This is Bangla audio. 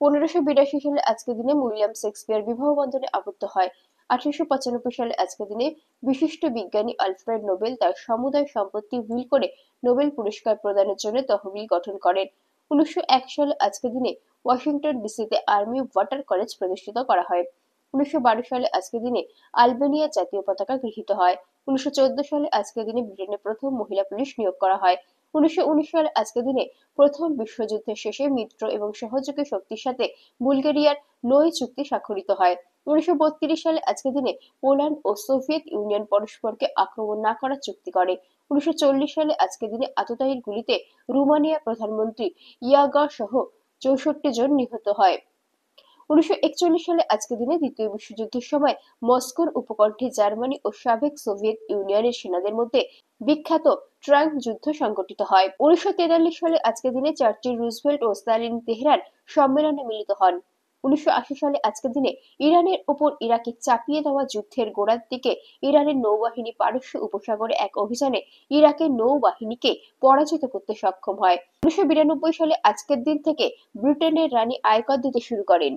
1582 সালে আজকের দিনে উইলিয়াম শেক্সপিয়ার বিবাহ বন্ধনে আবদ্ধ হয়। 1895 সালে আজকের দিনে বিশিষ্ট বিজ্ঞানী আলফ্রেড নোবেল তার সমুদায় সম্পত্তি উইল করে নোবেল পুরস্কার প্রদানের জন্য তহবিল গঠন করেন। 1901 সালে আজকের দিনে ওয়াশিংটন ডিসিতে আর্মি ওয়াটার কলেজ প্রতিষ্ঠিত করা হয়। 1912 সালে আজকের দিনে আলবেনিয়া জাতীয় পতাকা গৃহীত হয়। 1914 সালে আজকের দিনে ব্রিটেনে প্রথম মহিলা পুলিশ নিয়োগ করা হয়। 1919 সালে আজকের দিনে প্রথম বিশ্বযুদ্ধের শেষে মিত্র এবং সহযোগী শক্তির সাথে বুলগেরিয়ার নই চুক্তি স্বাক্ষরিত হয়। 1932 সালে আজকের দিনে পোল্যান্ড ও সোভিয়েত ইউনিয়ন পরস্পরকে আক্রমণ না করার চুক্তি করে। 1940 সালে আজকের দিনে আততায়ীর গুলিতে রোমানিয়া প্রধানমন্ত্রী ইয়াগা সহ 64 জন নিহত হয়। 1941 সালে আজকের দিনে দ্বিতীয় বিশ্বযুদ্ধের সময় মস্কোর উপকণ্ঠে জার্মানি ও সাবেক সোভিয়েত ইউনিয়নের সেনাদের মধ্যে বিখ্যাত ট্রাঙ্ক যুদ্ধ সংঘটিত হয়। 1943 সালে আজকের দিনে চার্চিল, রুজভেল্ট ও স্টালিন তেহরান সম্মেলনে মিলিত হন। 1980 সালে আজকের দিনে ইরানের ওপর ইরাকে চাপিয়ে দেওয়া যুদ্ধের গোড়ার দিকে ইরানের নৌবাহিনী পারস্য উপসাগরে এক অভিযানে ইরাকের নৌবাহিনীকে পরাজিত করতে সক্ষম হয়। 1992 সালে আজকের দিন থেকে ব্রিটেনের রানী আয়কর দিতে শুরু করেন।